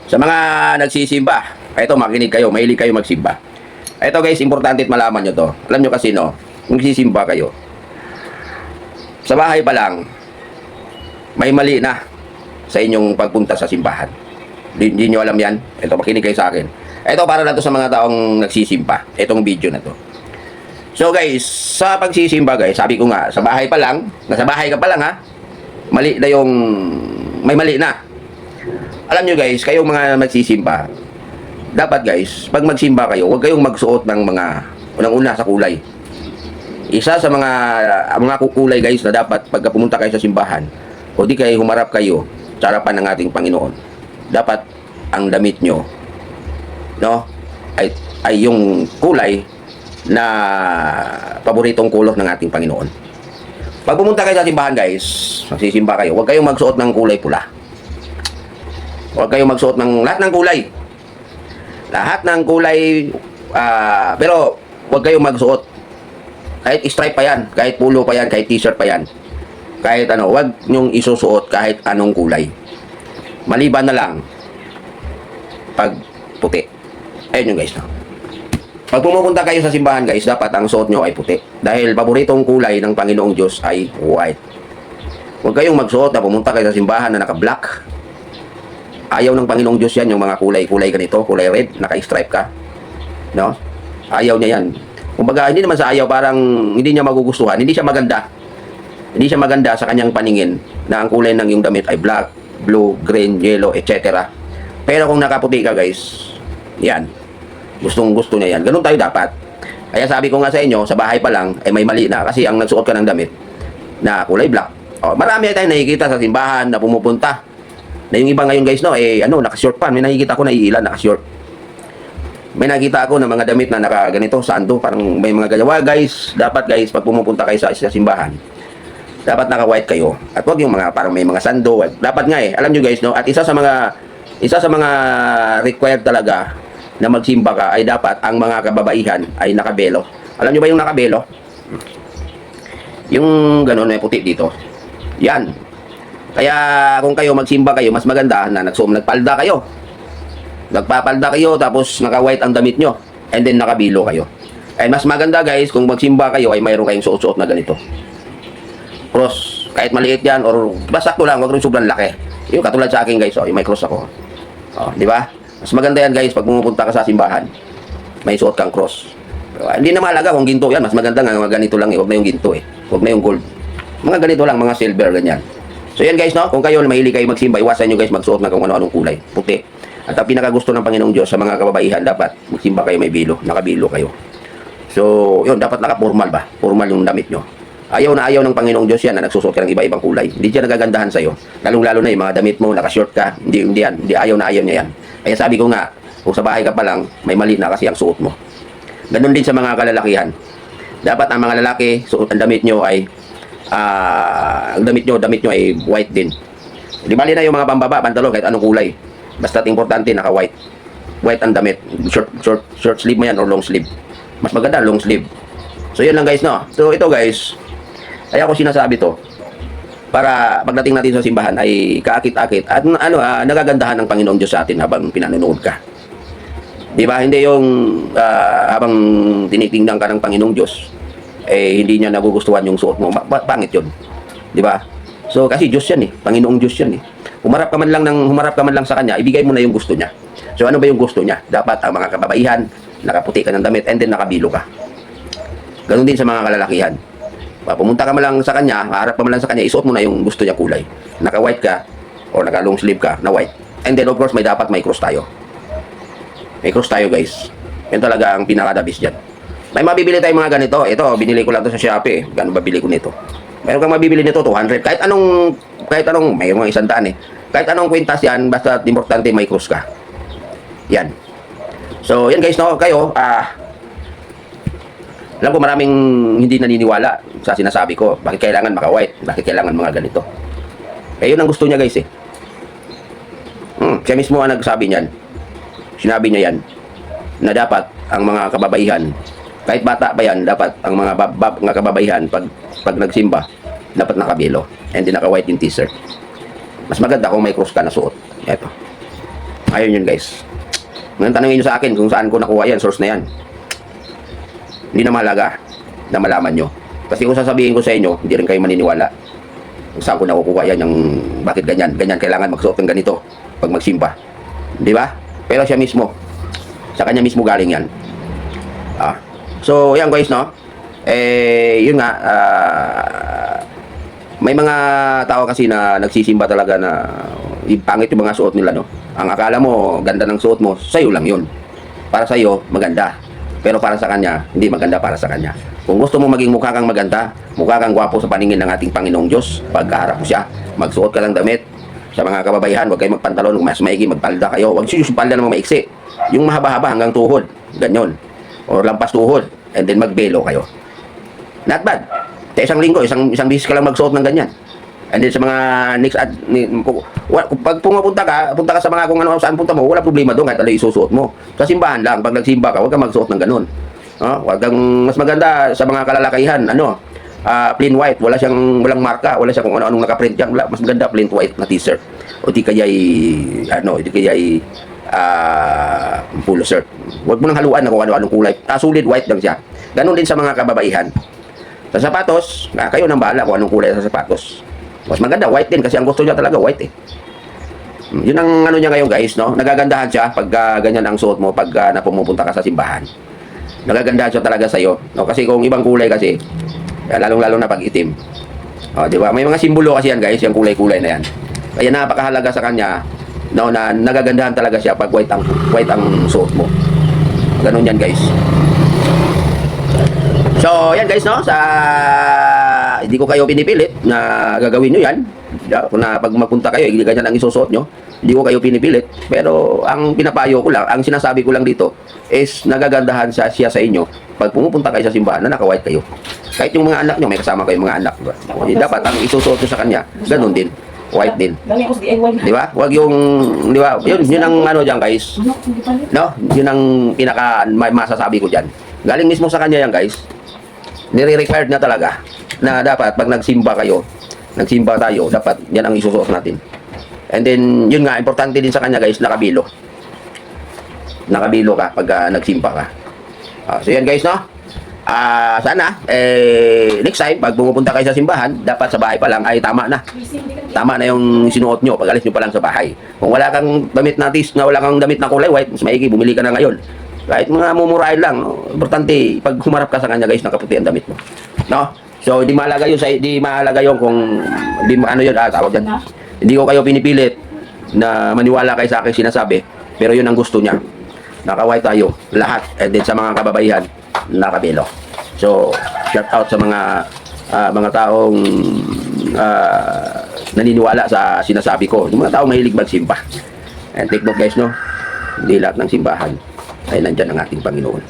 Sa mga nagsisimba, ito makinig kayo, mahilig kayo magsimba. Ito guys, importante at malaman nyo to. Alam nyo kasi no, kung nagsisimba kayo, sa bahay pa lang, may mali na sa inyong pagpunta sa simbahan. Hindi nyo alam yan? Ito, makinig kayo sa akin. Ito para lang to sa mga taong nagsisimba. Itong video na to. So guys, sa pagsisimba guys, sabi ko nga, sa bahay pa lang, nasa bahay ka pa lang ha, mali na yung, may mali na. Alam nyo guys, kayong mga magsisimba, dapat guys, pag magsimba kayo, huwag kayong magsuot ng mga, unang-una sa kulay. Isa sa mga kulay guys na dapat pagka pumunta kayo sa simbahan, o di kayo humarap kayo sa harapan ng ating Panginoon, dapat ang damit nyo, no, ay yung kulay na paboritong kulor ng ating Panginoon. Pag pumunta kayo sa simbahan guys, magsisimba kayo, huwag kayong magsuot ng kulay pula. Huwag kayong magsuot ng lahat ng kulay. Lahat ng kulay, pero huwag kayong magsuot. Kahit stripe pa yan, kahit pulo pa yan, kahit t-shirt pa yan. Kahit ano, huwag nyong isusuot kahit anong kulay. Maliban na lang, pag puti. Ayun yung guys. No? Pag pumupunta kayo sa simbahan guys, dapat ang suot nyo ay puti. Dahil paboritong kulay ng Panginoong Diyos ay white. Huwag kayong magsuot na pumunta kayo sa simbahan na naka-black. Ayaw ng Panginoong Diyos yan, yung mga kulay ganito, kulay red, naka-stripe ka. No? Ayaw niya yan. Kumbaga, hindi naman sa ayaw, parang hindi niya magugustuhan, hindi siya maganda. Hindi siya maganda sa kanyang paningin na ang kulay ng iyong damit ay black, blue, green, yellow, etc. Pero kung nakaputi ka guys, yan. Gustong-gusto niya yan. Ganun tayo dapat. Kaya sabi ko nga sa inyo, sa bahay pa lang, ay may mali na kasi ang nagsuot ka ng damit na kulay black. O, marami tayong nakikita sa simbahan na pumupunta. Na yung iba ngayon guys, no, naka-short pa. May nakikita ko na iilan, naka-short. May nakita ako ng mga damit na naka-ganito, sando, parang may mga ganyan. Guys, dapat guys, pag pumupunta kayo sa simbahan, dapat naka-white kayo. At wag yung mga, parang may mga sando. Dapat nga alam nyo guys, no, at isa sa mga required talaga na magsimba ka, ay dapat ang mga kababaihan ay nakabelo. Alam nyo ba yung nakabelo? Yung gano'n may puti dito. Yan. Kaya kung kayo magsimba kayo, mas maganda na nagpalda kayo. Nagpapalda kayo tapos naka-white ang damit nyo. And then nakabilo kayo. Ay mas maganda guys kung magsimba kayo ay mayroon kayong suot-suot na ganito. Cross. Kahit maliit yan or basta sakto lang, wag rin sobrang laki. Yung katulad sa akin guys, may cross ako. Di ba? Mas maganda yan guys pag pumupunta ka sa simbahan. May suot kang cross. Hindi na mahalaga kung ginto yan. Mas maganda nga ganito lang Huwag na yung ginto Huwag na yung gold. Mga ganito lang, mga silver, ganyan. So yan guys, no? Kung kayo mahilig kayo magsimba, iwasan nyo guys magsuot na kung ano-anong kulay. Puti. At ang pinakagusto ng Panginoong Diyos sa mga kababaihan, dapat magsimba kayo may bilo, nakabilo kayo. So, yun, dapat naka-formal ba? Formal yung damit nyo. Ayaw na ayaw ng Panginoong Diyos yan na nagsusuot ka ng iba-ibang kulay. Hindi siya nagagandahan sa'yo. Lalong-lalo na yung mga damit mo, naka-short ka. Hindi yan. Hindi, ayaw na ayaw niya yan. Kaya sabi ko nga, kung sa bahay ka pa lang, may mali na kasi ang suot mo. Ganun din sa mga kalalakihan. Dapat ang mga lalaki, suot ang damit nyo ay ang damit nyo ay white din. Di bali na yung mga pambaba, pantalon, kahit anong kulay. Basta't importante, naka-white. White ang damit. Short sleeve mo yan or long sleeve. Mas maganda, long sleeve. So, yun lang guys, no? So, ito guys, kaya ako sinasabi to, para pagdating natin sa simbahan ay kaakit-akit at nagagandahan ng Panginoong Diyos sa atin habang pinanonood ka. Di ba? Hindi yung habang tinitingnan ka ng Panginoong Diyos, hindi niya nagugustuhan yung suot mo. Pangit yun. Di ba? So, kasi Diyos yan Panginoong Diyos yan Humarap ka man lang sa Kanya, ibigay mo na yung gusto niya. So, ano ba yung gusto niya? Dapat ang mga kababaihan, nakaputi ka ng damit, and then nakabilo ka. Ganun din sa mga kalalakihan. Pumunta ka man lang sa Kanya, harap ka man lang sa Kanya, isuot mo na yung gusto niya kulay. Naka-white ka, or naka-long sleeve ka, na white. And then, of course, may cross tayo. May cross tayo, guys. Yan talaga ang pinaka-dabis dyan. May mabibili tayong mga ganito. Ito, binili ko lang to sa Shopee. Gano'n ba bili ko nito? Mayroon kang mabibili nito, 200. Kahit anong, mayroon mga 100 Kahit anong kwintas yan, basta importante may cross ka. Yan. So, yan guys, no? Kayo, alam ko maraming hindi naniniwala sa sinasabi ko. Bakit kailangan maka-white? Bakit kailangan mga ganito? Yun ang gusto niya guys Siya mismo ang nagsabi niyan. Sinabi niya yan na dapat ang mga kababaihan, kahit bata pa yan, dapat ang mga kababaihan pag nagsimba, dapat nakabilo and then naka-white yung t-shirt. Mas maganda kung may cross ka na suot. Ito. Ayun yun guys. Ngayon tanongin nyo sa akin kung saan ko nakuha yan, source na yan. Hindi na mahalaga na malaman nyo. Kasi kung sasabihin ko sa inyo, hindi rin kayo maniniwala. Kung saan ko nakukuha yan, yung bakit ganyan. Ganyan kailangan magsuot ng ganito pag magsimba. Di ba? Pero siya mismo, sa kanya mismo galing yan. So, yan guys, no? Yun nga, may mga tao kasi na nagsisimba talaga na pangit yung mga suot nila, no? Ang akala mo, ganda ng suot mo, sa'yo lang yun. Para sa'yo, maganda. Pero para sa kanya, hindi maganda para sa kanya. Kung gusto mo maging mukha kang maganda, mukha kang gwapo sa paningin ng ating Panginoong Diyos, pagkaharap mo siya, magsuot ka ng damit. Sa mga kababaihan, huwag kayo magpantalon, mas maigi, magpalda kayo. Huwag yung palda naman maiksi. Yung mahaba-haba hanggang tuhod, ganyan. O lampas tuhod, and then magbelo kayo. Not bad. Sa isang linggo, isang bisis ka lang magsuot ng ganyan. And then sa mga next pag punta ka sa mga kung ano saan punta mo, wala problema doon kahit ano isusuot mo. Sa simbahan lang, pag nagsimba ka, huwag kang magsuot ng ganun. Huwag kang, mas maganda sa mga kalalakihan, plain white, walang marka, wala siya kung ano-anong nakaprint yan. Mas maganda plain white na t-shirt. O di kaya'y polo shirt. Huwag mo nang haluan na kung ano-anong kulay. Solid white lang siya. Ganon din sa mga kababaihan. Sa sapatos, kayo nang bahala kung anong kulay sa sapatos. Mas maganda, white din kasi ang gusto niya talaga white eh. Yun ang ano niya ngayon guys, no? Nagagandahan siya pag ganyan ang suot mo pag pumupunta ka sa simbahan. Nagagandahan siya talaga sa iyo, no? Kasi kung ibang kulay kasi, lalong-lalo na pag itim. Di ba? May mga simbolo kasi yan guys, yung kulay-kulay na yan. Kaya napakahalaga sa kanya, no, na nagagandahan talaga siya pag white ang suot mo. Ganun yan guys. So, yan guys, no? Hindi ko kayo pinipilit na gagawin nyo yan. Kung pag magpunta kayo, ganyan ang isusuot nyo. Hindi ko kayo pinipilit. Pero ang pinapayo ko lang, ang sinasabi ko lang dito is nagagandahan siya sa inyo pag pumupunta kayo sa simbahan na naka-white kayo. Kahit yung mga anak nyo, may kasama kayong mga anak. Diba? Dapat ang isusuot nyo sa kanya, ganun din. White din. Di ba? Huwag yung, di ba? Yun ang ano dyan guys. No? Yun ang pinaka masasabi ko dyan. Galing mismo sa kanya yan guys. Nire-required na talaga na dapat pag nagsimba tayo, dapat yan ang isusuot natin. And then, yun nga, importante din sa kanya guys, nakabilo. Nakabilo ka pag nagsimba ka. So yan guys, no? Sana, next time, pag pumupunta kayo sa simbahan, dapat sa bahay pa lang ay tama na. Tama na yung sinuot nyo, pag alis nyo pa lang sa bahay. Kung wala kang damit na wala kang damit na kulay white, mas maigi, bumili ka na ngayon. Kahit mga mumurahin lang, no? Importante, pag humarap ka sa kanya guys, nakaputi ang damit mo. No? So, di mahalaga yun kung, tawag dyan. Hindi ko kayo pinipilit na maniwala kayo sa aking sinasabi, pero yun ang gusto niya. Naka-white tayo, lahat. And then sa mga kababaihan, nakabelo. So, shout out sa mga taong naniniwala sa sinasabi ko. Yung mga taong mahilig magsimba. And take note guys, no? Hindi lahat ng simbahan ay nandyan ang ating Panginoon.